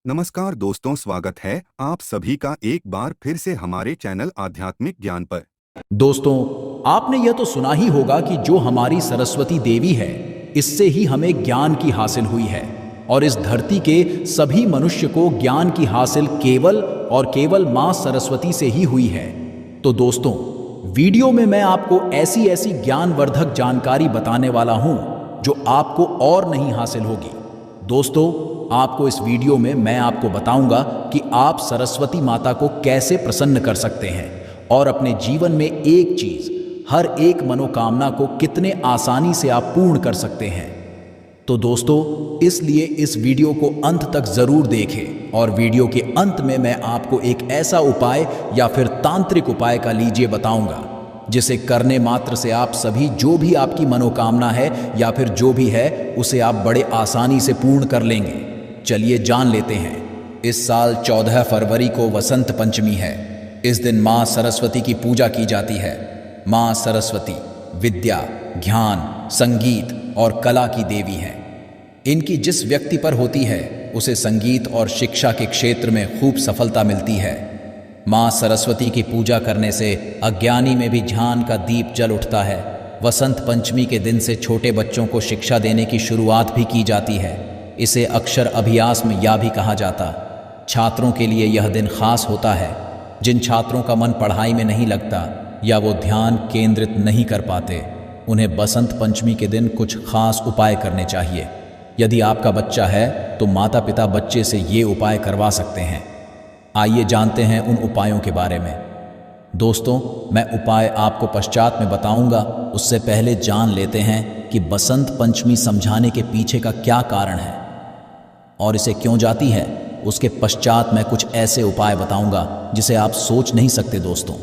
नमस्कार दोस्तों, स्वागत है आप सभी का एक बार फिर से हमारे चैनल आध्यात्मिक ज्ञान पर। दोस्तों, आपने यह तो सुना ही होगा कि जो हमारी सरस्वती देवी है, इससे ही हमें ज्ञान की हासिल हुई है और इस धरती के सभी मनुष्य को ज्ञान की हासिल केवल और केवल मां सरस्वती से ही हुई है। तो दोस्तों, वीडियो में मैं आपको ऐसी ऐसी ज्ञानवर्धक जानकारी बताने वाला हूं जो आपको और नहीं हासिल होगी। दोस्तों, आपको इस वीडियो में मैं आपको बताऊंगा कि आप सरस्वती माता को कैसे प्रसन्न कर सकते हैं और अपने जीवन में एक चीज, हर एक मनोकामना को कितने आसानी से आप पूर्ण कर सकते हैं। तो दोस्तों, इसलिए इस वीडियो को अंत तक जरूर देखें और वीडियो के अंत में मैं आपको एक ऐसा उपाय या फिर तांत्रिक उपाय का लीजिए बताऊंगा जिसे करने मात्र से आप सभी जो भी आपकी मनोकामना है या फिर जो भी है उसे आप बड़े आसानी से पूर्ण कर लेंगे। चलिए जान लेते हैं। इस साल 14 फरवरी को वसंत पंचमी है। इस दिन माँ सरस्वती की पूजा की जाती है। माँ सरस्वती विद्या, ज्ञान, संगीत और कला की देवी हैं। इनकी जिस व्यक्ति पर होती है उसे संगीत और शिक्षा के क्षेत्र में खूब सफलता मिलती है। माँ सरस्वती की पूजा करने से अज्ञानी में भी ज्ञान का दीप जल उठता है। वसंत पंचमी के दिन से छोटे बच्चों को शिक्षा देने की शुरुआत भी की जाती है। इसे अक्षर अभ्यास में या भी कहा जाता। छात्रों के लिए यह दिन खास होता है। जिन छात्रों का मन पढ़ाई में नहीं लगता या वो ध्यान केंद्रित नहीं कर पाते, उन्हें बसंत पंचमी के दिन कुछ खास उपाय करने चाहिए। यदि आपका बच्चा है तो माता पिता बच्चे से ये उपाय करवा सकते हैं। आइए जानते हैं उन उपायों के बारे में। दोस्तों, मैं उपाय आपको पश्चात में बताऊंगा, उससे पहले जान लेते हैं कि बसंत पंचमी समझाने के पीछे का क्या कारण है और इसे क्यों जाती है। उसके पश्चात मैं कुछ ऐसे उपाय बताऊंगा जिसे आप सोच नहीं सकते। दोस्तों,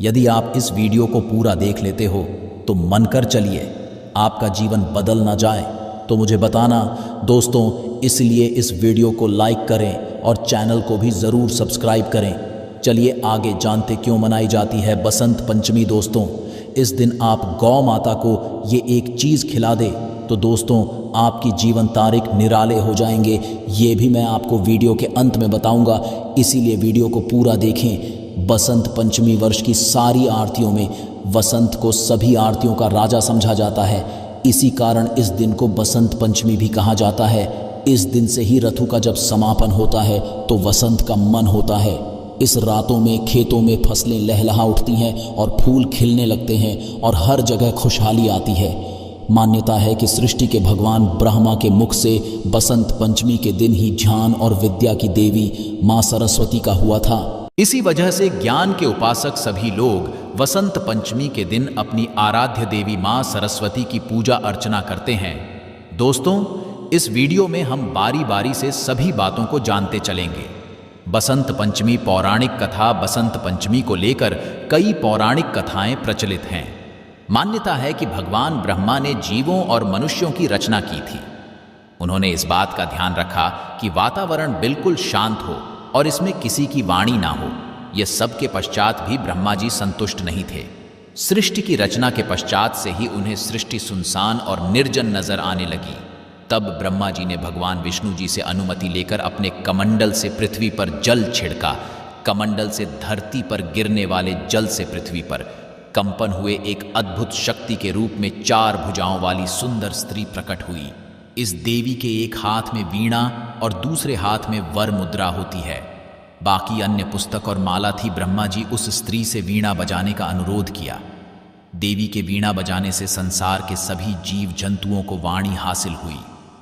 यदि आप इस वीडियो को पूरा देख लेते हो तो मन कर चलिए आपका जीवन बदल ना जाए तो मुझे बताना। दोस्तों, इसलिए इस वीडियो को लाइक करें और चैनल को भी ज़रूर सब्सक्राइब करें। चलिए आगे जानते क्यों मनाई जाती है बसंत पंचमी। दोस्तों, इस दिन आप गौ माता को ये एक चीज़ खिला दे तो दोस्तों आपकी जीवन तारीख निराले हो जाएंगे। ये भी मैं आपको वीडियो के अंत में बताऊंगा, इसीलिए वीडियो को पूरा देखें। बसंत पंचमी वर्ष की सारी आरतियों में वसंत को सभी आरतियों का राजा समझा जाता है। इसी कारण इस दिन को बसंत पंचमी भी कहा जाता है। इस दिन से ही ऋतु का जब समापन होता है तो वसंत का मन होता है। इस रातों में खेतों में फसलें लहलहा उठती हैं और फूल खिलने लगते हैं और हर जगह खुशहाली आती है। मान्यता है कि सृष्टि के भगवान ब्रह्मा के मुख से बसंत पंचमी के दिन ही ज्ञान और विद्या की देवी माँ सरस्वती का हुआ था। इसी वजह से ज्ञान के उपासक सभी लोग वसंत पंचमी के दिन अपनी आराध्य देवी माँ सरस्वती की पूजा अर्चना करते हैं। दोस्तों, इस वीडियो में हम बारी बारी से सभी बातों को जानते चलेंगे। बसंत पंचमी पौराणिक कथा। बसंत पंचमी को लेकर कई पौराणिक कथाएं प्रचलित हैं। मान्यता है कि भगवान ब्रह्मा ने जीवों और मनुष्यों की रचना की थी। उन्होंने इस बात का ध्यान रखा कि वातावरण बिल्कुल शांत हो और इसमें किसी की वाणी ना हो। यह सब के पश्चात भी ब्रह्मा जी संतुष्ट नहीं थे। सृष्टि की रचना के पश्चात से ही उन्हें सृष्टि सुनसान और निर्जन नजर आने लगी। तब ब्रह्मा जी ने भगवान विष्णु जी से अनुमति लेकर अपने कमंडल से पृथ्वी पर जल छिड़का। कमंडल से धरती पर गिरने वाले जल से पृथ्वी पर कंपन हुए एक अद्भुत शक्ति के रूप में 4 भुजाओं वाली सुंदर स्त्री प्रकट हुई। इस देवी के एक हाथ में वीणा और दूसरे हाथ में वर मुद्रा होती है। बाकी अन्य पुस्तक और माला थी। ब्रह्मा जी उस स्त्री से वीणा बजाने का अनुरोध किया। देवी के वीणा बजाने से संसार के सभी जीव जंतुओं को वाणी हासिल हुई।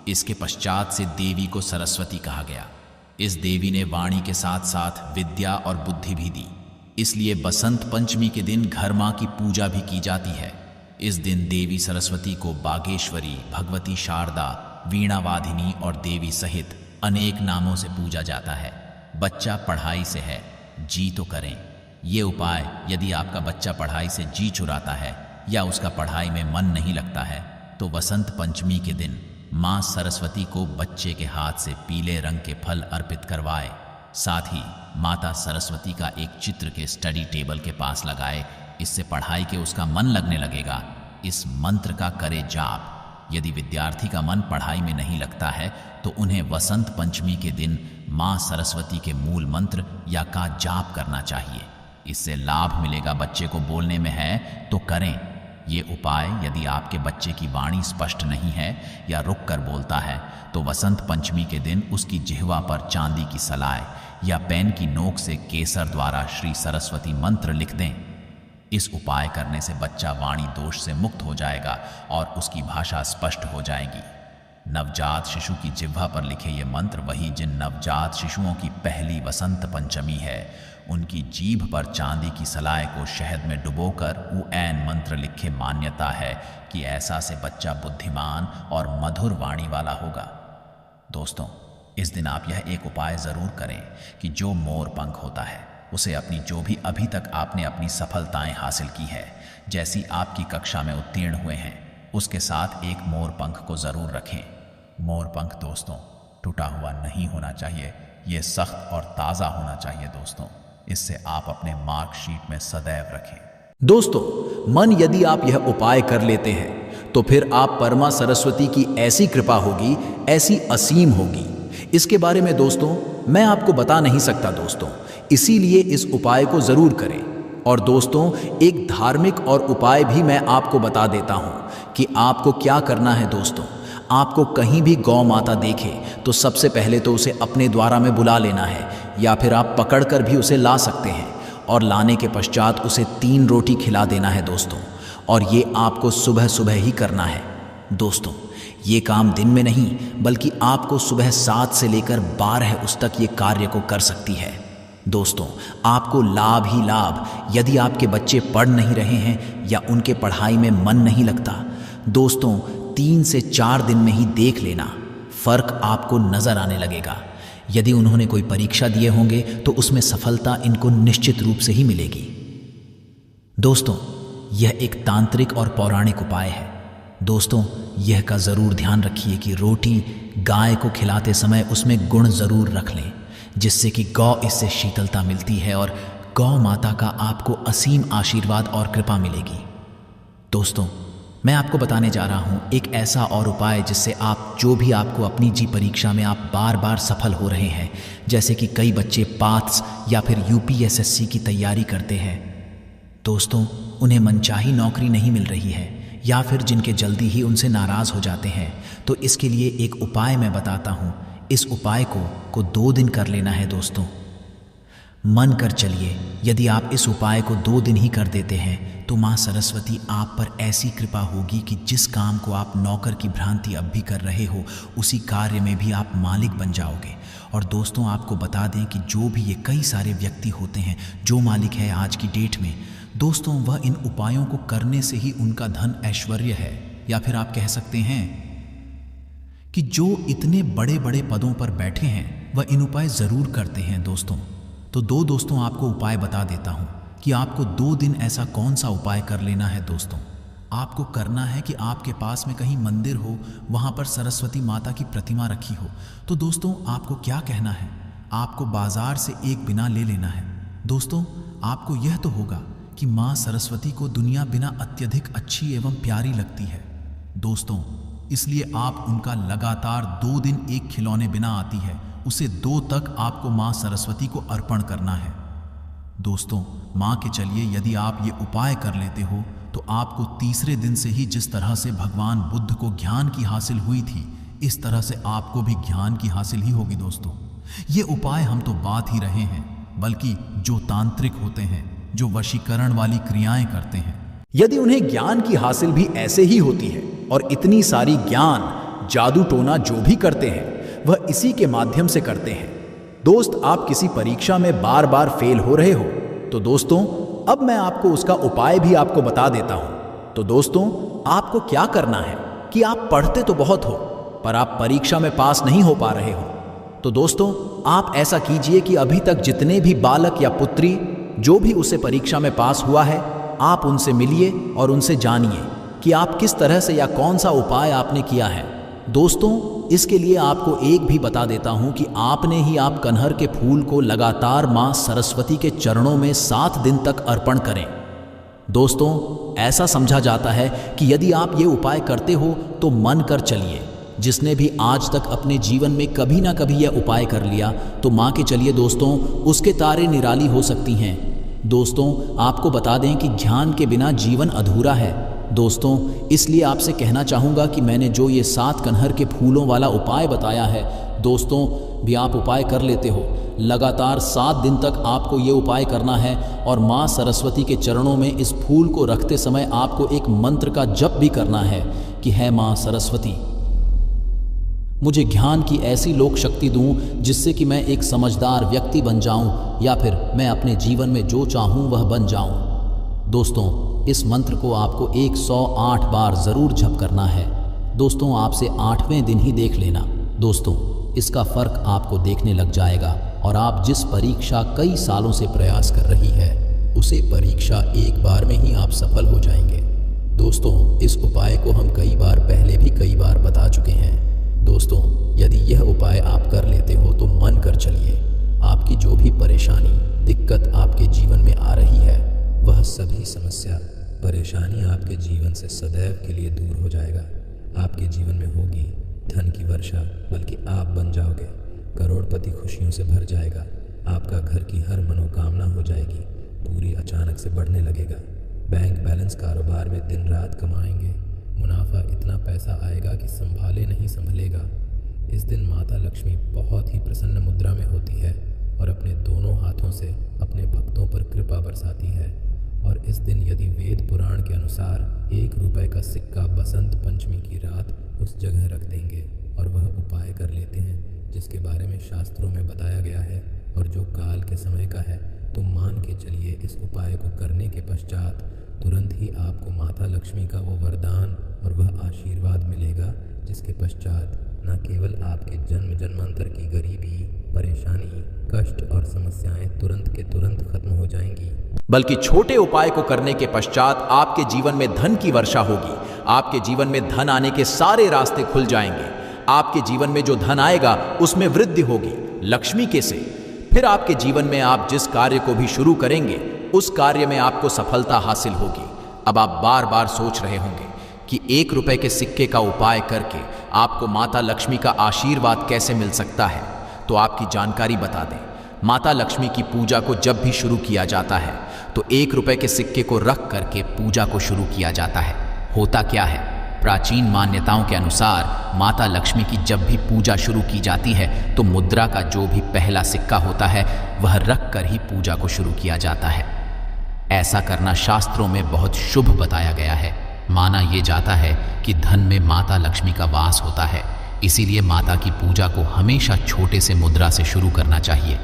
इसके पश्चात से देवी को सरस्वती कहा गया। इस देवी ने वाणी के साथ साथ विद्या और बुद्धि भी दी। इसलिए बसंत पंचमी के दिन घर माँ की पूजा भी की जाती है। इस दिन देवी सरस्वती को बागेश्वरी, भगवती शारदा, वीणावाधिनी और देवी सहित अनेक नामों से पूजा जाता है। बच्चा पढ़ाई से है, जी तो करें। ये उपाय यदि आपका बच्चा पढ़ाई से जी चुराता है या उसका पढ़ाई में मन नहीं लगता है तो वसंत पंचमी के दिन माँ सरस्वती को बच्चे के हाथ से पीले रंग के फल अर्पित करवाए। साथ ही माता सरस्वती का एक चित्र के स्टडी टेबल के पास लगाए। इससे पढ़ाई के उसका मन लगने लगेगा। इस मंत्र का करे जाप। यदि विद्यार्थी का मन पढ़ाई में नहीं लगता है तो उन्हें वसंत पंचमी के दिन माँ सरस्वती के मूल मंत्र या का जाप करना चाहिए। इससे लाभ मिलेगा। बच्चे को बोलने में है तो करें ये उपाय। यदि आपके बच्चे की वाणी स्पष्ट नहीं है या रुक कर बोलता है तो वसंत पंचमी के दिन उसकी जिह्वा पर चांदी की सलाई या पेन की नोक से केसर द्वारा श्री सरस्वती मंत्र लिख दें। इस उपाय करने से बच्चा वाणी दोष से मुक्त हो जाएगा और उसकी भाषा स्पष्ट हो जाएगी। नवजात शिशु की जिह्वा पर लिखे ये मंत्र वही जिन नवजात शिशुओं की पहली वसंत पंचमी है, उनकी जीभ पर चांदी की सलाई को शहद में डुबोकर ऐन मंत्र लिखे। मान्यता है कि ऐसा से बच्चा बुद्धिमान और मधुर वाणी वाला होगा। दोस्तों, इस दिन आप यह एक उपाय ज़रूर करें कि जो मोर पंख होता है उसे अपनी जो भी अभी तक आपने अपनी सफलताएं हासिल की है, जैसी आपकी कक्षा में उत्तीर्ण हुए हैं, उसके साथ एक मोर पंख को ज़रूर रखें। मोर पंख दोस्तों टूटा हुआ नहीं होना चाहिए, ये सख्त और ताज़ा होना चाहिए दोस्तों। इससे आप अपने मार्कशीट में सदैव रखें। दोस्तों, मन यदि आप यह उपाय कर लेते हैं तो फिर आप परमा सरस्वती की ऐसी कृपा होगी, ऐसी असीम होगी। इसके बारे में दोस्तों मैं आपको बता नहीं सकता दोस्तों, इसीलिए इस उपाय को ज़रूर करें। और दोस्तों, एक धार्मिक और उपाय भी मैं आपको बता देता हूँ कि आपको क्या करना है। दोस्तों, आपको कहीं भी गौ माता देखे तो सबसे पहले तो उसे अपने द्वारा में बुला लेना है, या फिर आप पकड़कर भी उसे ला सकते हैं। और लाने के पश्चात उसे 3 रोटी खिला देना है दोस्तों। और ये आपको सुबह सुबह ही करना है दोस्तों। ये काम दिन में नहीं बल्कि आपको सुबह 7 से लेकर 12 उस तक ये कार्य को कर सकती है दोस्तों। आपको लाभ ही लाभ। यदि आपके बच्चे पढ़ नहीं रहे हैं या उनके पढ़ाई में मन नहीं लगता दोस्तों, 3 से 4 दिन में ही देख लेना, फ़र्क आपको नज़र आने लगेगा। यदि उन्होंने कोई परीक्षा दिए होंगे तो उसमें सफलता इनको निश्चित रूप से ही मिलेगी दोस्तों। यह एक तांत्रिक और पौराणिक उपाय है दोस्तों। यह का ज़रूर ध्यान रखिए कि रोटी गाय को खिलाते समय उसमें गुण ज़रूर रख लें, जिससे कि गौ इससे शीतलता मिलती है और गौ माता का आपको असीम आशीर्वाद और कृपा मिलेगी दोस्तों। मैं आपको बताने जा रहा हूँ एक ऐसा और उपाय जिससे आप जो भी आपको अपनी जी परीक्षा में आप बार बार सफल हो रहे हैं, जैसे कि कई बच्चे पाथ्स या फिर यूपीएसएससी की तैयारी करते हैं दोस्तों, उन्हें मनचाही नौकरी नहीं मिल रही है या फिर जिनके जल्दी ही उनसे नाराज़ हो जाते हैं। तो इसके लिए एक उपाय मैं बताता हूँ। इस उपाय को 2 दिन कर लेना है दोस्तों। मन कर चलिए, यदि आप इस उपाय को 2 दिन ही कर देते हैं तो माँ सरस्वती आप पर ऐसी कृपा होगी कि जिस काम को आप नौकर की भ्रांति अब भी कर रहे हो, उसी कार्य में भी आप मालिक बन जाओगे। और दोस्तों, आपको बता दें कि जो भी ये कई सारे व्यक्ति होते हैं जो मालिक है आज की डेट में दोस्तों, वह इन उपायों को करने से ही उनका धन ऐश्वर्य है, या फिर आप कह सकते हैं कि जो इतने बड़े बड़े पदों पर बैठे हैं वह इन उपाय ज़रूर करते हैं दोस्तों। तो दोस्तों आपको उपाय बता देता हूँ कि आपको 2 दिन ऐसा कौन सा उपाय कर लेना है दोस्तों। आपको करना है कि आपके पास में कहीं मंदिर हो, वहाँ पर सरस्वती माता की प्रतिमा रखी हो। तो दोस्तों आपको क्या कहना है, आपको बाजार से एक बिना ले लेना है दोस्तों। आपको यह तो होगा कि माँ सरस्वती को दुनिया बिना अत्यधिक अच्छी एवं प्यारी लगती है दोस्तों, इसलिए आप उनका लगातार 2 दिन एक खिलौने बिना आती है उसे 2 तक आपको माँ सरस्वती को अर्पण करना है दोस्तों। माँ के चलिए यदि आप ये उपाय कर लेते हो तो आपको तीसरे दिन से ही जिस तरह से भगवान बुद्ध को ज्ञान की हासिल हुई थी, इस तरह से आपको भी ज्ञान की हासिल ही होगी दोस्तों। ये उपाय हम तो बात ही रहे हैं, बल्कि जो तांत्रिक होते हैं, जो वशीकरण वाली क्रियाएं करते हैं, यदि उन्हें ज्ञान की हासिल भी ऐसे ही होती है और इतनी सारी ज्ञान जादू टोना जो भी करते हैं वह इसी के माध्यम से करते हैं दोस्त। आप किसी परीक्षा में बार बार फेल हो रहे हो तो दोस्तों अब मैं आपको उसका उपाय भी आपको बता देता हूं। तो दोस्तों आपको क्या करना है कि आप पढ़ते तो बहुत हो पर आप परीक्षा में पास नहीं हो पा रहे हो। तो दोस्तों आप ऐसा कीजिए कि अभी तक जितने भी बालक या पुत्री जो भी उसे परीक्षा में पास हुआ है, आप उनसे मिलिए और उनसे जानिए कि आप किस तरह से या कौन सा उपाय आपने किया है दोस्तों। इसके लिए आपको एक भी बता देता हूं कि आपने ही आप कनहर के फूल को लगातार माँ सरस्वती के चरणों में 7 दिन तक अर्पण करें दोस्तों, ऐसा समझा जाता है कि यदि आप ये उपाय करते हो तो मन कर चलिए। जिसने भी आज तक अपने जीवन में कभी ना कभी यह उपाय कर लिया तो मान के चलिए दोस्तों, उसके तारे निराली हो सकती हैं। दोस्तों, आपको बता दें कि ध्यान के बिना जीवन अधूरा है। दोस्तों, इसलिए आपसे कहना चाहूँगा कि मैंने जो ये 7 कनहर के फूलों वाला उपाय बताया है, दोस्तों भी आप उपाय कर लेते हो। लगातार 7 दिन तक आपको ये उपाय करना है और माँ सरस्वती के चरणों में इस फूल को रखते समय आपको एक मंत्र का जप भी करना है कि है माँ सरस्वती, मुझे ज्ञान की ऐसी लोक शक्ति दूं जिससे कि मैं एक समझदार व्यक्ति बन जाऊं या फिर मैं अपने जीवन में जो चाहूं वह बन जाऊं। दोस्तों, इस मंत्र को आपको 108 बार ज़रूर जप करना है। दोस्तों, आपसे 8वें दिन ही देख लेना। दोस्तों, इसका फ़र्क आपको देखने लग जाएगा और आप जिस परीक्षा कई सालों से प्रयास कर रही है उसे परीक्षा एक बार में ही आप सफल हो जाएंगे। दोस्तों, इस उपाय को हम कई बार पहले भी कई बार बता चुके हैं। दोस्तों, यदि यह उपाय आप कर लेते हो तो मन कर चलिए, आपकी जो भी परेशानी दिक्कत आपके जीवन में आ रही है वह सभी समस्या परेशानी आपके जीवन से सदैव के लिए दूर हो जाएगा। आपके जीवन में होगी धन की वर्षा, बल्कि आप बन जाओगे करोड़पति। खुशियों से भर जाएगा। आपका घर की हर मनोकामना हो जाएगी पूरी, अचानक से बढ़ने लगेगा। बैंक बैलेंस कारोबार में दिन रात कमाएंगे। मुनाफा इतना पैसा आएगा कि संभाले नहीं संभलेगा। इस दिन माता लक्ष्मी बहुत ही प्रसन्न मुद्रा में होती है और अपने दोनों हाथों से अपने भक्तों पर कृपा बरसाती है। और इस दिन यदि वेद पुराण के अनुसार 1 रुपए का सिक्का बसंत पंचमी की रात उस जगह रख देंगे और वह उपाय कर लेते हैं जिसके बारे में शास्त्रों में बताया गया है और जो काल के समय का है, तो मान के चलिए इस उपाय को करने के पश्चात तुरंत ही आपको माता लक्ष्मी का वो वरदान और वह आशीर्वाद मिलेगा जिसके पश्चात न केवल आपके जन्म जन्मांतर की गरीबी, परेशानी, कष्ट और समस्याएं तुरंत के तुरंत खत्म हो जाएंगी, बल्कि छोटे उपाय को करने के पश्चात आपके जीवन में धन की वर्षा होगी। आपके जीवन में धन आने के सारे रास्ते खुल जाएंगे। आपके जीवन में जो धन आएगा उसमें वृद्धि होगी लक्ष्मी के से। फिर आपके जीवन में आप जिस कार्य को भी शुरू करेंगे उस कार्य में आपको सफलता हासिल होगी। अब आप बार बार सोच रहे होंगे कि 1 रुपए के सिक्के का उपाय करके आपको माता लक्ष्मी का आशीर्वाद कैसे मिल सकता है। तो आपकी जानकारी बता दें, माता लक्ष्मी की पूजा को जब भी शुरू किया जाता है तो 1 रुपए के सिक्के को रख करके पूजा को शुरू किया जाता है। होता क्या है, प्राचीन मान्यताओं के अनुसार माता लक्ष्मी की जब भी पूजा शुरू की जाती है तो मुद्रा का जो भी पहला सिक्का होता है वह रख कर ही पूजा को शुरू किया जाता है। ऐसा करना शास्त्रों में बहुत शुभ बताया गया है। माना यह जाता है कि धन में माता लक्ष्मी का वास होता है, इसीलिए माता की पूजा को हमेशा छोटे से मुद्रा से शुरू करना चाहिए।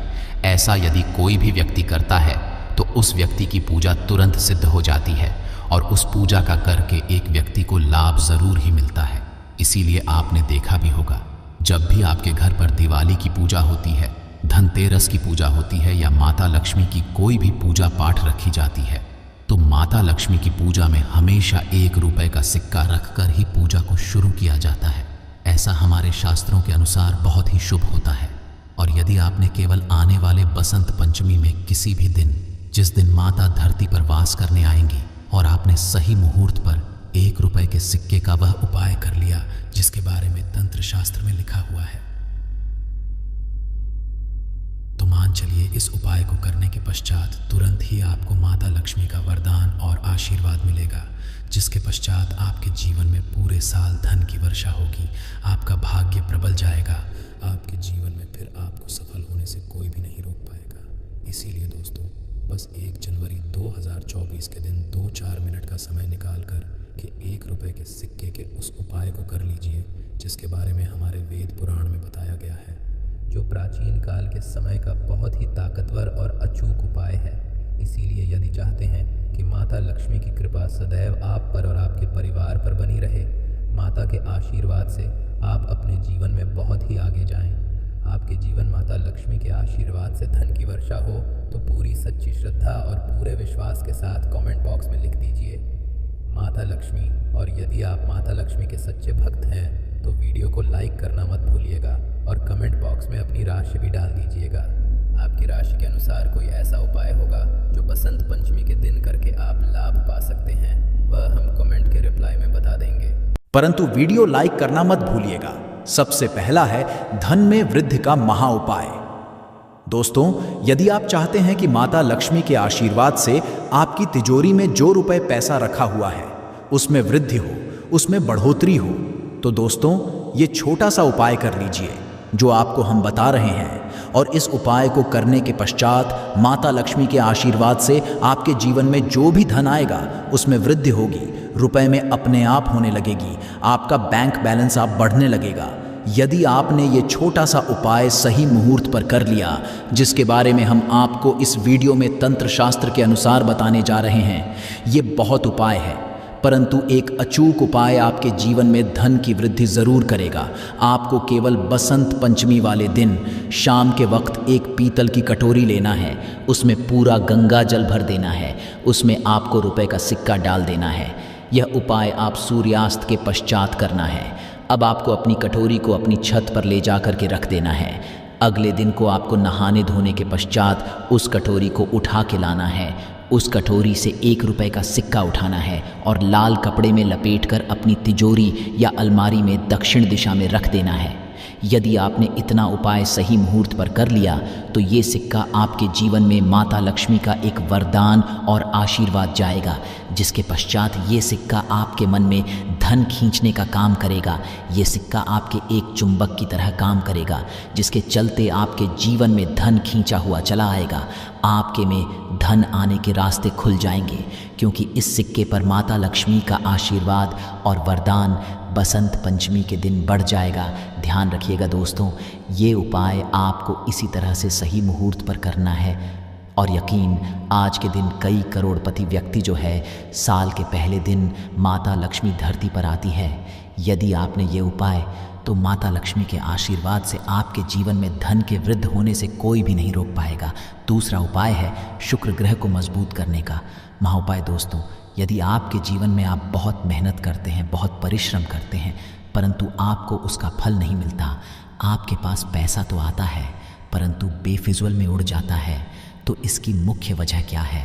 ऐसा यदि कोई भी व्यक्ति करता है तो उस व्यक्ति की पूजा तुरंत सिद्ध हो जाती है और उस पूजा का करके एक व्यक्ति को लाभ जरूर ही मिलता है। इसीलिए आपने देखा भी होगा, जब भी आपके घर पर दिवाली की पूजा होती है, धनतेरस की पूजा होती है या माता लक्ष्मी की कोई भी पूजा पाठ रखी जाती है तो माता लक्ष्मी की पूजा में हमेशा 1 रुपए का सिक्का रखकर ही पूजा को शुरू किया जाता है। ऐसा हमारे शास्त्रों के अनुसार बहुत ही शुभ होता है। और यदि आपने केवल आने वाले बसंत पंचमी में किसी भी दिन, जिस दिन माता धरती पर वास करने आएंगी, और आपने सही मुहूर्त पर 1 रुपए के सिक्के का वह उपाय कर लिया जिसके बारे में तंत्र शास्त्र में लिखा हुआ है, तो मान चलिए इस उपाय को करने के पश्चात तुरंत ही आपको माता लक्ष्मी का वरदान और आशीर्वाद मिलेगा, जिसके पश्चात आपके जीवन में पूरे साल धन की वर्षा होगी। आपका भाग्य प्रबल जाएगा। आपके जीवन में फिर आपको सफल होने से कोई भी नहीं रोक पाएगा। इसीलिए दोस्तों, बस 1 जनवरी 2024 के दिन 2-4 मिनट का समय निकालकर कि 1 रुपए के सिक्के के उस उपाय को कर लीजिए जिसके बारे में हमारे वेद पुराण में बताया गया है, जो प्राचीन काल के समय का बहुत ही ताकतवर और अचूक उपाय है। इसीलिए यदि चाहते हैं कि माता लक्ष्मी की कृपा सदैव आप पर और आपके परिवार पर बनी रहे, माता के आशीर्वाद से आप अपने जीवन में बहुत ही आगे जाएं, आपके जीवन माता लक्ष्मी के आशीर्वाद से धन की वर्षा हो, तो पूरी सच्ची श्रद्धा और पूरे विश्वास के साथ कमेंट बॉक्स में लिख दीजिए माता लक्ष्मी। और यदि आप माता लक्ष्मी के सच्चे भक्त हैं तो वीडियो को लाइक करना मत भूलिएगा और कमेंट बॉक्स में अपनी राशि भी डाल दीजिएगा। आपकी राशि के अनुसार कोई ऐसा उपाय होगा जो बसंत पंचमी के दिन करके आप लाभ पा सकते हैं, वह हम कमेंट के रिप्लाई में बता देंगे। परंतु वीडियो लाइक करना मत भूलिएगा। सबसे पहला है धन में वृद्धि का महा उपाय। दोस्तों, यदि आप चाहते हैं कि माता लक्ष्मी के आशीर्वाद से आपकी तिजोरी में जो रुपए पैसा रखा हुआ है उसमें वृद्धि हो, उसमें बढ़ोतरी हो, तो दोस्तों ये छोटा सा उपाय कर लीजिए जो आपको हम बता रहे हैं। और इस उपाय को करने के पश्चात माता लक्ष्मी के आशीर्वाद से आपके जीवन में जो भी धन आएगा उसमें वृद्धि होगी, रुपए में अपने आप होने लगेगी, आपका बैंक बैलेंस आप बढ़ने लगेगा। यदि आपने ये छोटा सा उपाय सही मुहूर्त पर कर लिया, जिसके बारे में हम आपको इस वीडियो में तंत्र शास्त्र के अनुसार बताने जा रहे हैं, ये बहुत उपाय है, परंतु एक अचूक उपाय आपके जीवन में धन की वृद्धि जरूर करेगा। आपको केवल बसंत पंचमी वाले दिन शाम के वक्त एक पीतल की कटोरी लेना है, उसमें पूरा गंगा जल भर देना है, उसमें आपको रुपए का सिक्का डाल देना है। यह उपाय आप सूर्यास्त के पश्चात करना है। अब आपको अपनी कटोरी को अपनी छत पर ले जाकर के रख देना है। अगले दिन को आपको नहाने धोने के पश्चात उस कटोरी को उठा के लाना है। उस कटोरी से 1 रुपए का सिक्का उठाना है और लाल कपड़े में लपेटकर अपनी तिजोरी या अलमारी में दक्षिण दिशा में रख देना है। यदि आपने इतना उपाय सही मुहूर्त पर कर लिया तो ये सिक्का आपके जीवन में माता लक्ष्मी का एक वरदान और आशीर्वाद जाएगा, जिसके पश्चात ये सिक्का आपके मन में धन खींचने का काम करेगा। ये सिक्का आपके एक चुंबक की तरह काम करेगा, जिसके चलते आपके जीवन में धन खींचा हुआ चला आएगा। आपके में धन आने के रास्ते खुल जाएंगे, क्योंकि इस सिक्के पर माता लक्ष्मी का आशीर्वाद और वरदान बसंत पंचमी के दिन बढ़ जाएगा। ध्यान रखिएगा दोस्तों, ये उपाय आपको इसी तरह से सही मुहूर्त पर करना है। और यकीन, आज के दिन कई करोड़पति व्यक्ति जो है साल के पहले दिन माता लक्ष्मी धरती पर आती है। यदि आपने ये उपाय तो माता लक्ष्मी के आशीर्वाद से आपके जीवन में धन के वृद्धि होने से कोई भी नहीं रोक पाएगा। दूसरा उपाय है शुक्र ग्रह को मजबूत करने का महाउपाय। दोस्तों, यदि आपके जीवन में आप बहुत मेहनत करते हैं, बहुत परिश्रम करते हैं, परंतु आपको उसका फल नहीं मिलता, आपके पास पैसा तो आता है परंतु बेफिजुल में उड़ जाता है, तो इसकी मुख्य वजह क्या है?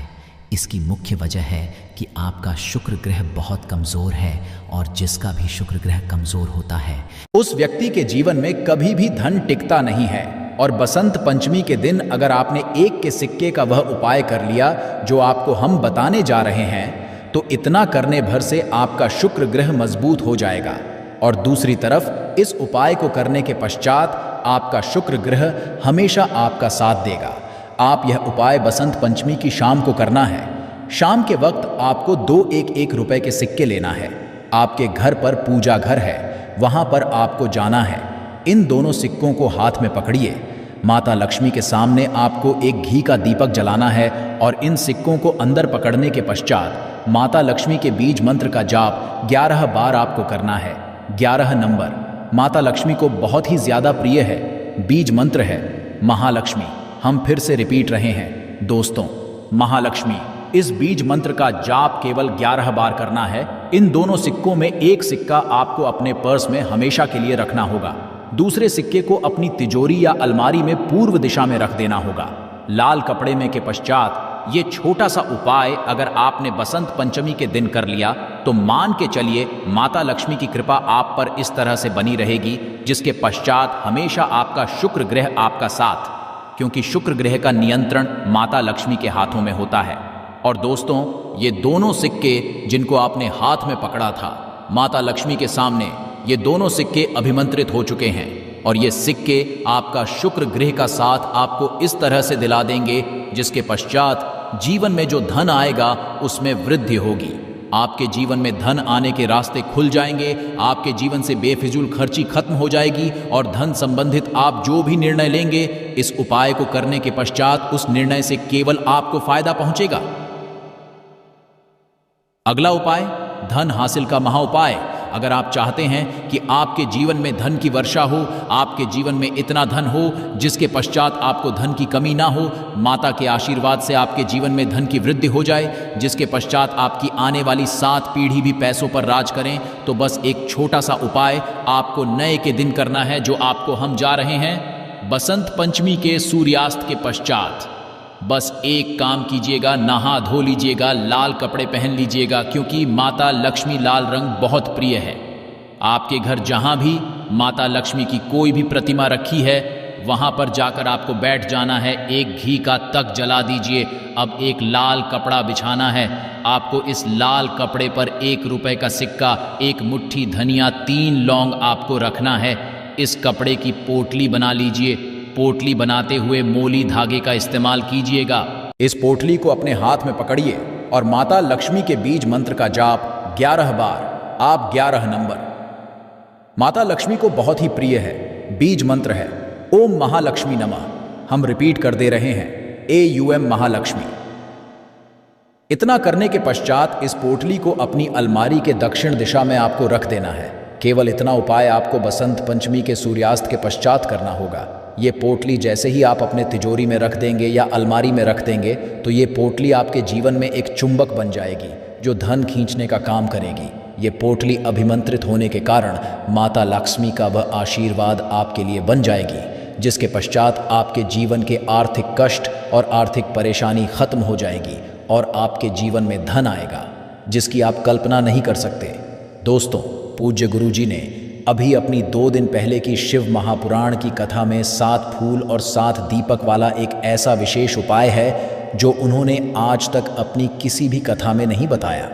इसकी मुख्य वजह है कि आपका शुक्र ग्रह बहुत कमज़ोर है, और जिसका भी शुक्र ग्रह कमज़ोर होता है उस व्यक्ति के जीवन में कभी भी धन टिकता नहीं है। और बसंत पंचमी के दिन अगर आपने 1 के सिक्के का वह उपाय कर लिया जो आपको हम बताने जा रहे हैं, तो इतना करने भर से आपका शुक्र ग्रह मजबूत हो जाएगा। और दूसरी तरफ इस उपाय को करने के पश्चात आपका शुक्र ग्रह हमेशा आपका साथ देगा। आप यह उपाय बसंत पंचमी की शाम को करना है। शाम के वक्त आपको 2 1-1 रुपए के सिक्के लेना है। आपके घर पर पूजा घर है, वहां पर आपको जाना है। इन दोनों सिक्कों को हाथ में पकड़िए। माता लक्ष्मी के सामने आपको एक घी का दीपक जलाना है और इन सिक्कों को अंदर पकड़ने के पश्चात माता लक्ष्मी के बीज मंत्र का जाप 11 बार आपको करना है। 11 नंबर माता लक्ष्मी को बहुत ही ज्यादा प्रिय है। बीज मंत्र है महालक्ष्मी। हम फिर से रिपीट रहे हैं दोस्तों, महालक्ष्मी। इस बीज मंत्र का जाप केवल 11 बार करना है। इन दोनों सिक्कों में एक सिक्का आपको अपने पर्स में हमेशा के लिए रखना होगा, दूसरे सिक्के को अपनी तिजोरी या अलमारी में पूर्व दिशा में रख देना होगा। लाल कपड़े में के पश्चात ये छोटा सा उपाय अगर आपने बसंत पंचमी के दिन कर लिया तो मान के चलिए माता लक्ष्मी की कृपा आप पर इस तरह से बनी रहेगी, जिसके पश्चात हमेशा आपका शुक्र ग्रह आपका साथ, क्योंकि शुक्र ग्रह का नियंत्रण माता लक्ष्मी के हाथों में होता है। और दोस्तों, ये दोनों सिक्के जिनको आपने हाथ में पकड़ा था माता लक्ष्मी के सामने, ये दोनों सिक्के अभिमंत्रित हो चुके हैं, और ये सिक्के आपका शुक्र ग्रह का साथ आपको इस तरह से दिला देंगे, जिसके पश्चात जीवन में जो धन आएगा उसमें वृद्धि होगी। आपके जीवन में धन आने के रास्ते खुल जाएंगे, आपके जीवन से बेफिजूल खर्ची खत्म हो जाएगी, और धन संबंधित आप जो भी निर्णय लेंगे इस उपाय को करने के पश्चात उस निर्णय से केवल आपको फायदा पहुंचेगा। अगला उपाय, धन हासिल का महाउपाय। अगर आप चाहते हैं कि आपके जीवन में धन की वर्षा हो, आपके जीवन में इतना धन हो जिसके पश्चात आपको धन की कमी ना हो, माता के आशीर्वाद से आपके जीवन में धन की वृद्धि हो जाए, जिसके पश्चात आपकी आने वाली 7 पीढ़ी भी पैसों पर राज करें, तो बस एक छोटा सा उपाय आपको नए के दिन करना है, जो आपको हम जा रहे हैं बसंत पंचमी के सूर्यास्त के पश्चात। बस एक काम कीजिएगा, नहा धो लीजिएगा, लाल कपड़े पहन लीजिएगा, क्योंकि माता लक्ष्मी लाल रंग बहुत प्रिय है। आपके घर जहां भी माता लक्ष्मी की कोई भी प्रतिमा रखी है वहां पर जाकर आपको बैठ जाना है, एक घी का तक जला दीजिए। अब एक लाल कपड़ा बिछाना है, आपको इस लाल कपड़े पर 1 रुपए का सिक्का, 1 मुट्ठी धनिया, 3 लौंग आपको रखना है। इस कपड़े की पोटली बना लीजिए। पोटली बनाते हुए मोली धागे का इस्तेमाल कीजिएगा। इस पोटली को अपने हाथ में पकड़िए और माता लक्ष्मी के बीज मंत्र का जाप 11 बार, आप 11 नंबर। माता लक्ष्मी को बहुत ही प्रिय है। बीज मंत्र है ओम महालक्ष्मी नमः। हम रिपीट कर दे रहे हैं AUM महालक्ष्मी। इतना करने के पश्चात इस पोटली को अपनी अलमारी के दक्षिण दिशा में आपको रख देना है। केवल इतना उपाय आपको बसंत पंचमी के सूर्यास्त के पश्चात करना होगा। ये पोटली जैसे ही आप अपने तिजोरी में रख देंगे या अलमारी में रख देंगे तो ये पोटली आपके जीवन में एक चुंबक बन जाएगी जो धन खींचने का काम करेगी। ये पोटली अभिमंत्रित होने के कारण माता लक्ष्मी का वह आशीर्वाद आपके लिए बन जाएगी, जिसके पश्चात आपके जीवन के आर्थिक कष्ट और आर्थिक परेशानी खत्म हो जाएगी और आपके जीवन में धन आएगा जिसकी आप कल्पना नहीं कर सकते। दोस्तों, पूज्य गुरुजी ने अभी अपनी 2 दिन पहले की शिव महापुराण की कथा में 7 फूल और 7 दीपक वाला एक ऐसा विशेष उपाय है जो उन्होंने आज तक अपनी किसी भी कथा में नहीं बताया।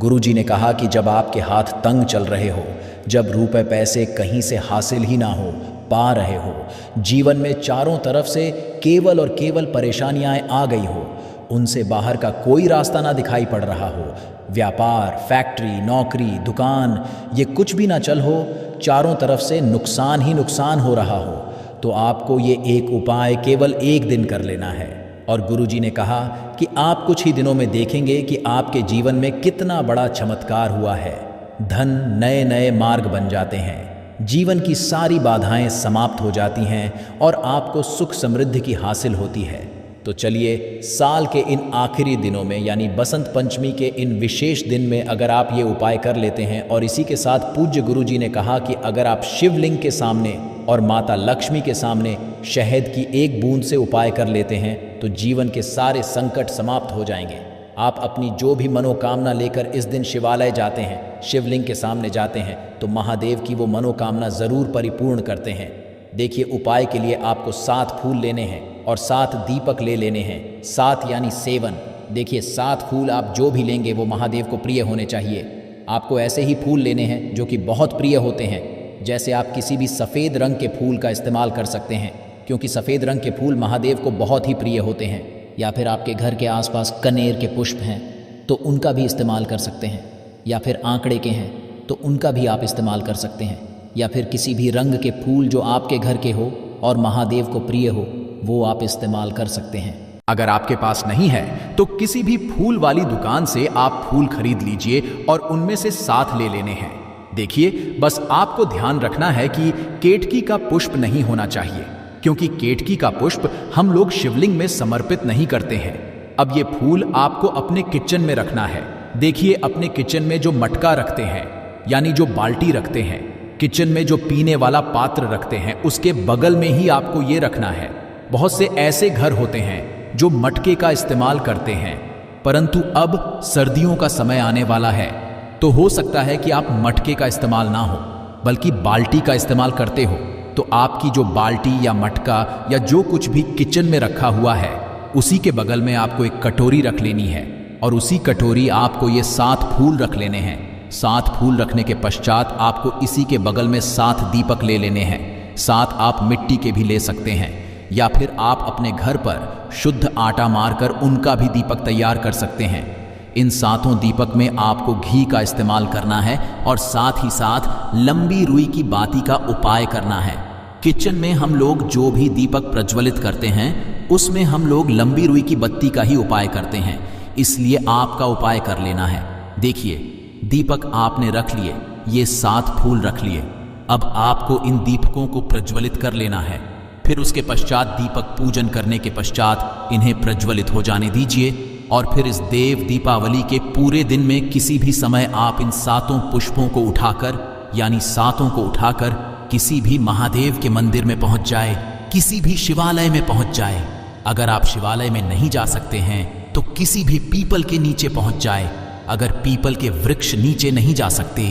गुरुजी ने कहा कि जब आपके हाथ तंग चल रहे हो, जब रुपए पैसे कहीं से हासिल ही ना हो पा रहे हो, जीवन में चारों तरफ से केवल और केवल परेशानियां आ गई हो, उनसे बाहर का कोई रास्ता ना दिखाई पड़ रहा हो, व्यापार, फैक्ट्री, नौकरी, दुकान, ये कुछ भी ना चल हो, चारों तरफ से नुकसान ही नुकसान हो रहा हो, तो आपको ये एक उपाय केवल 1 दिन कर लेना है। और गुरुजी ने कहा कि आप कुछ ही दिनों में देखेंगे कि आपके जीवन में कितना बड़ा चमत्कार हुआ है। धन नए नए मार्ग बन जाते हैं, जीवन की सारी बाधाएं समाप्त हो जाती हैं और आपको सुख समृद्धि की हासिल होती है। तो चलिए, साल के इन आखिरी दिनों में यानी बसंत पंचमी के इन विशेष दिन में अगर आप ये उपाय कर लेते हैं, और इसी के साथ पूज्य गुरुजी ने कहा कि अगर आप शिवलिंग के सामने और माता लक्ष्मी के सामने शहद की 1 बूंद से उपाय कर लेते हैं तो जीवन के सारे संकट समाप्त हो जाएंगे। आप अपनी जो भी मनोकामना लेकर इस दिन शिवालय जाते हैं, शिवलिंग के सामने जाते हैं, तो महादेव की वो मनोकामना ज़रूर परिपूर्ण करते हैं। देखिए, उपाय के लिए आपको 7 फूल लेने हैं और 7 दीपक ले लेने हैं। 7 यानी 7। देखिए, 7 फूल आप जो भी लेंगे वो महादेव को प्रिय होने चाहिए। आपको ऐसे ही फूल लेने हैं जो कि बहुत प्रिय होते हैं। जैसे आप किसी भी सफ़ेद रंग के फूल का इस्तेमाल कर सकते हैं, क्योंकि सफ़ेद रंग के फूल महादेव को बहुत ही प्रिय होते हैं। या फिर आपके घर के आसपास कनेर के पुष्प हैं तो उनका भी इस्तेमाल कर सकते हैं, या फिर आंकड़े के हैं तो उनका भी आप इस्तेमाल कर सकते हैं, या फिर किसी भी रंग के फूल जो आपके घर के हो और महादेव को प्रिय हो वो आप इस्तेमाल कर सकते हैं। अगर आपके पास नहीं है तो किसी भी फूल वाली दुकान से आप फूल खरीद लीजिए और उनमें से 7 ले लेने हैं। देखिए, बस आपको ध्यान रखना है कि केतकी का पुष्प नहीं होना चाहिए, क्योंकि केतकी का पुष्प हम लोग शिवलिंग में समर्पित नहीं करते हैं। अब ये फूल आपको अपने किचन में रखना है। देखिए, अपने किचन में जो मटका रखते हैं यानी जो बाल्टी रखते हैं, किचन में जो पीने वाला पात्र रखते हैं, उसके बगल में ही आपको ये रखना है। बहुत से ऐसे घर होते हैं जो मटके का इस्तेमाल करते हैं, परंतु अब सर्दियों का समय आने वाला है तो हो सकता है कि आप मटके का इस्तेमाल ना हो बल्कि बाल्टी का इस्तेमाल करते हो। तो आपकी जो बाल्टी या मटका या जो कुछ भी किचन में रखा हुआ है उसी के बगल में आपको एक कटोरी रख लेनी है और उसी कटोरी आपको ये 7 फूल रख लेने हैं। 7 फूल रखने के पश्चात आपको इसी के बगल में 7 दीपक ले लेने हैं। 7 आप मिट्टी के भी ले सकते हैं, या फिर आप अपने घर पर शुद्ध आटा मारकर उनका भी दीपक तैयार कर सकते हैं। इन 7 दीपक में आपको घी का इस्तेमाल करना है और साथ ही साथ लंबी रुई की बाती का उपाय करना है। किचन में हम लोग जो भी दीपक प्रज्वलित करते हैं उसमें हम लोग लंबी रुई की बत्ती का ही उपाय करते हैं, इसलिए आपका उपाय कर लेना है। देखिए, दीपक आपने रख लिए, ये 7 फूल रख लिए। अब आपको इन दीपकों को प्रज्वलित कर लेना है। फिर उसके पश्चात दीपक पूजन करने के पश्चात इन्हें प्रज्वलित हो जाने दीजिए और फिर इस देव दीपावली के पूरे दिन में किसी भी समय आप इन 7 पुष्पों को उठाकर यानी 7 को उठाकर किसी भी महादेव के मंदिर में पहुंच जाए, किसी भी शिवालय में पहुंच जाए अगर आप शिवालय में नहीं जा सकते हैं तो किसी भी पीपल के नीचे पहुंच जाए। अगर पीपल के वृक्ष नीचे नहीं जा सकते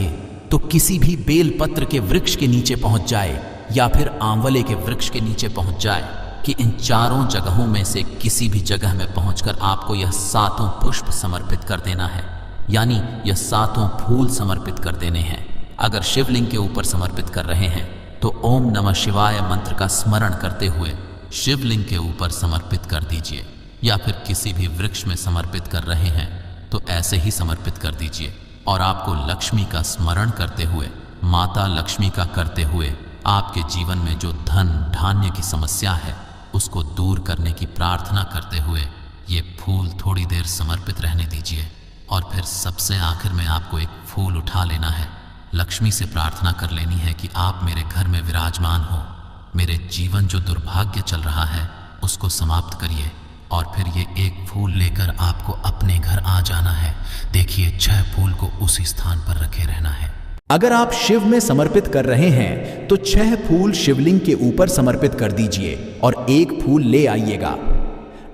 तो किसी भी बेलपत्र के वृक्ष के नीचे पहुंच जाए या फिर आंवले के वृक्ष के नीचे पहुंच जाए कि इन चारों जगहों में से किसी भी जगह में पहुंचकर आपको यह 7 पुष्प समर्पित कर देना है, यानी यह 7 फूल समर्पित कर देने हैं। अगर शिवलिंग के ऊपर समर्पित कर रहे हैं तो ओम नमः शिवाय मंत्र का स्मरण करते हुए शिवलिंग के ऊपर समर्पित कर दीजिए, या फिर किसी भी वृक्ष में समर्पित कर रहे हैं तो ऐसे ही समर्पित कर दीजिए। और आपको लक्ष्मी का स्मरण करते हुए, माता लक्ष्मी का करते हुए, आपके जीवन में जो धन धान्य की समस्या है उसको दूर करने की प्रार्थना करते हुए ये फूल थोड़ी देर समर्पित रहने दीजिए। और फिर सबसे आखिर में आपको एक फूल उठा लेना है, लक्ष्मी से प्रार्थना कर लेनी है कि आप मेरे घर में विराजमान हो, मेरे जीवन जो दुर्भाग्य चल रहा है उसको समाप्त करिए। और फिर ये एक फूल लेकर आपको अपने घर आ जाना है। देखिए 6 फूल को उसी स्थान पर रखे रहना है। अगर आप शिव में समर्पित कर रहे हैं तो 6 फूल शिवलिंग के ऊपर समर्पित कर दीजिए और 1 फूल ले आइएगा।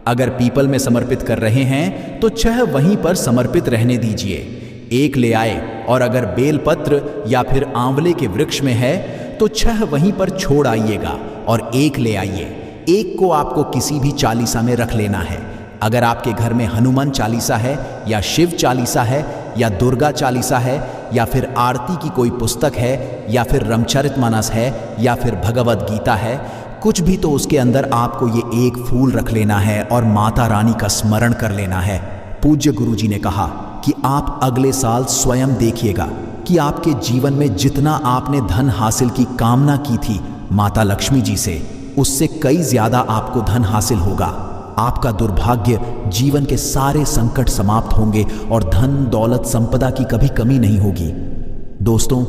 अगर पीपल में समर्पित कर रहे हैं तो 6 वहीं पर समर्पित रहने दीजिए, 1 ले आए। और अगर बेलपत्र या फिर आंवले के वृक्ष में है तो 6 वहीं पर छोड़ आइएगा और 1 ले आइए। 1 को आपको किसी भी चालीसा में रख लेना है। अगर आपके घर में हनुमान चालीसा है या शिव चालीसा है या दुर्गा चालीसा है या फिर आरती की कोई पुस्तक है या फिर रामचरितमानस है या फिर भगवद गीता है, कुछ भी, तो उसके अंदर आपको ये 1 फूल रख लेना है और माता रानी का स्मरण कर लेना है। पूज्य गुरुजी ने कहा कि आप अगले साल स्वयं देखिएगा कि आपके जीवन में जितना आपने धन हासिल की कामना की थी माता लक्ष्मी जी से, उससे कई ज्यादा आपको धन हासिल होगा। आपका दुर्भाग्य, जीवन के सारे संकट समाप्त होंगे और धन दौलत संपदा की कभी कमी नहीं होगी। दोस्तों,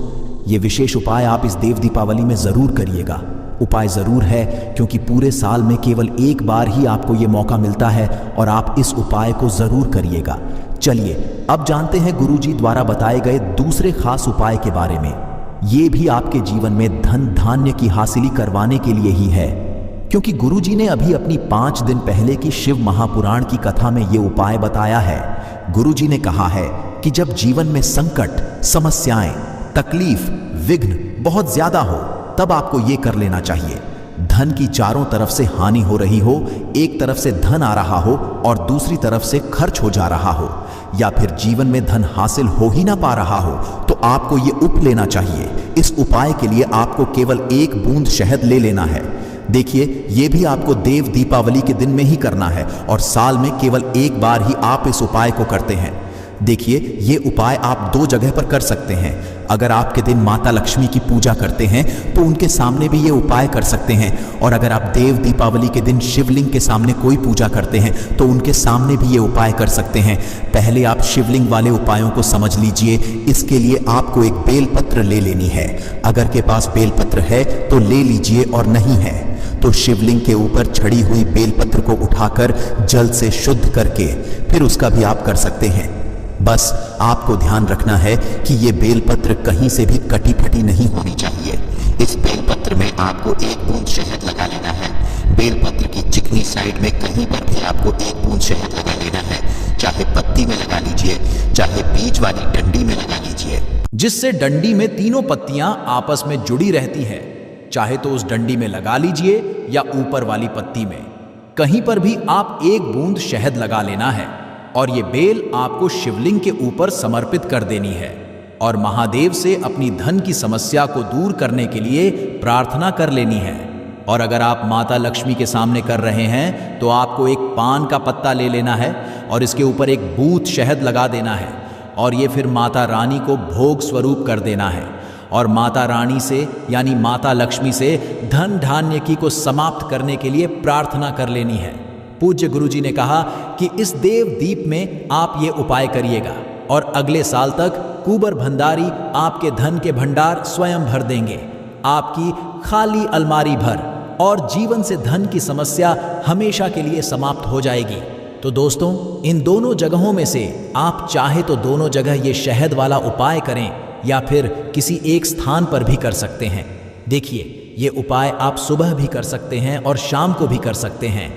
ये विशेष उपाय आप इस देव दीपावली में जरूर करिएगा। उपाय जरूर है क्योंकि पूरे साल में केवल एक बार ही आपको ये मौका मिलता है और आप इस उपाय को जरूर करिएगा। चलिए अब जानते हैं गुरुजी द्वारा बताए गए दूसरे खास उपाय के बारे में। ये भी आपके जीवन में धन धान्य की हासिली करवाने के लिए ही है, क्योंकि गुरुजी ने अभी अपनी 5 दिन पहले की शिव महापुराण की कथा में ये उपाय बताया है। गुरुजी ने कहा है कि जब जीवन में संकट, समस्याएं, तकलीफ, विघ्न बहुत ज्यादा हो तब आपको ये कर लेना चाहिए। धन की चारों तरफ से हानि हो रही हो, एक तरफ से धन आ रहा हो और दूसरी तरफ से खर्च हो जा रहा हो, या फिर जीवन में धन हासिल हो ही ना पा रहा हो, तो आपको ये उप लेना चाहिए। इस उपाय के लिए आपको केवल 1 बूंद शहद ले लेना है। देखिए, ये भी आपको देव दीपावली के दिन में ही करना है और साल में केवल 1 बार ही आप इस उपाय को करते हैं। देखिए, ये उपाय आप 2 जगह पर कर सकते हैं। अगर आपके दिन माता लक्ष्मी की पूजा करते हैं तो उनके सामने भी ये उपाय कर सकते हैं, और अगर आप देव दीपावली के दिन शिवलिंग के सामने कोई पूजा करते हैं तो उनके सामने भी ये उपाय कर सकते हैं। पहले आप शिवलिंग वाले उपायों को समझ लीजिए। इसके लिए आपको एक बेलपत्र ले लेनी है। अगर के पास बेलपत्र है तो ले लीजिए, और नहीं है तो शिवलिंग के ऊपर छड़ी हुई बेलपत्र को उठाकर जल से शुद्ध करके फिर उसका भी आप कर सकते हैं। बस आपको ध्यान रखना है कि ये बेलपत्र कहीं से भी कटी फटी नहीं होनी चाहिए। इस बेलपत्र में आपको 1 बूंद शहद लगा लेना है। बेलपत्र की चिकनी साइड में कहीं पर भी आपको 1 बूंद शहद लगा लेना है। चाहे पत्ती में लगा लीजिए, चाहे बीच वाली डंडी में लगा लीजिए, जिससे डंडी में तीनों पत्तियां आपस में जुड़ी रहती हैं। चाहे तो उस डंडी में लगा लीजिए या ऊपर वाली पत्ती में, कहीं पर भी आप 1 बूंद शहद लगा लेना है और ये बेल आपको शिवलिंग के ऊपर समर्पित कर देनी है और महादेव से अपनी धन की समस्या को दूर करने के लिए प्रार्थना कर लेनी है। और अगर आप माता लक्ष्मी के सामने कर रहे हैं तो आपको एक पान का पत्ता ले लेना है और इसके ऊपर 1 बूंद शहद लगा देना है और ये फिर माता रानी को भोग स्वरूप कर देना है और माता रानी से यानी माता लक्ष्मी से धन धान्य की को समाप्त करने के लिए प्रार्थना कर लेनी है। पूज्य गुरुजी ने कहा कि इस देव दीप में आप ये उपाय करिएगा और अगले साल तक कुबर भंडारी आपके धन के भंडार स्वयं भर देंगे, आपकी खाली अलमारी भर, और जीवन से धन की समस्या हमेशा के लिए समाप्त हो जाएगी। तो दोस्तों, इन दोनों जगहों में से आप चाहे तो दोनों जगह ये शहद वाला उपाय करें या फिर किसी एक स्थान पर भी कर सकते हैं। देखिए, ये उपाय आप सुबह भी कर सकते हैं और शाम को भी कर सकते हैं।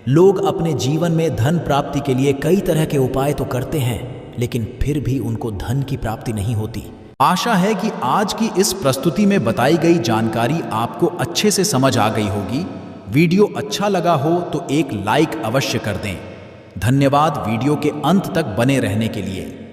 लोग अपने जीवन में धन प्राप्ति के लिए कई तरह के उपाय तो करते हैं, लेकिन फिर भी उनको धन की प्राप्ति नहीं होती। आशा है कि आज की इस प्रस्तुति में बताई गई जानकारी आपको अच्छे से समझ आ गई होगी। वीडियो अच्छा लगा हो तो एक लाइक अवश्य कर दें। धन्यवाद वीडियो के अंत तक बने रहने के लिए।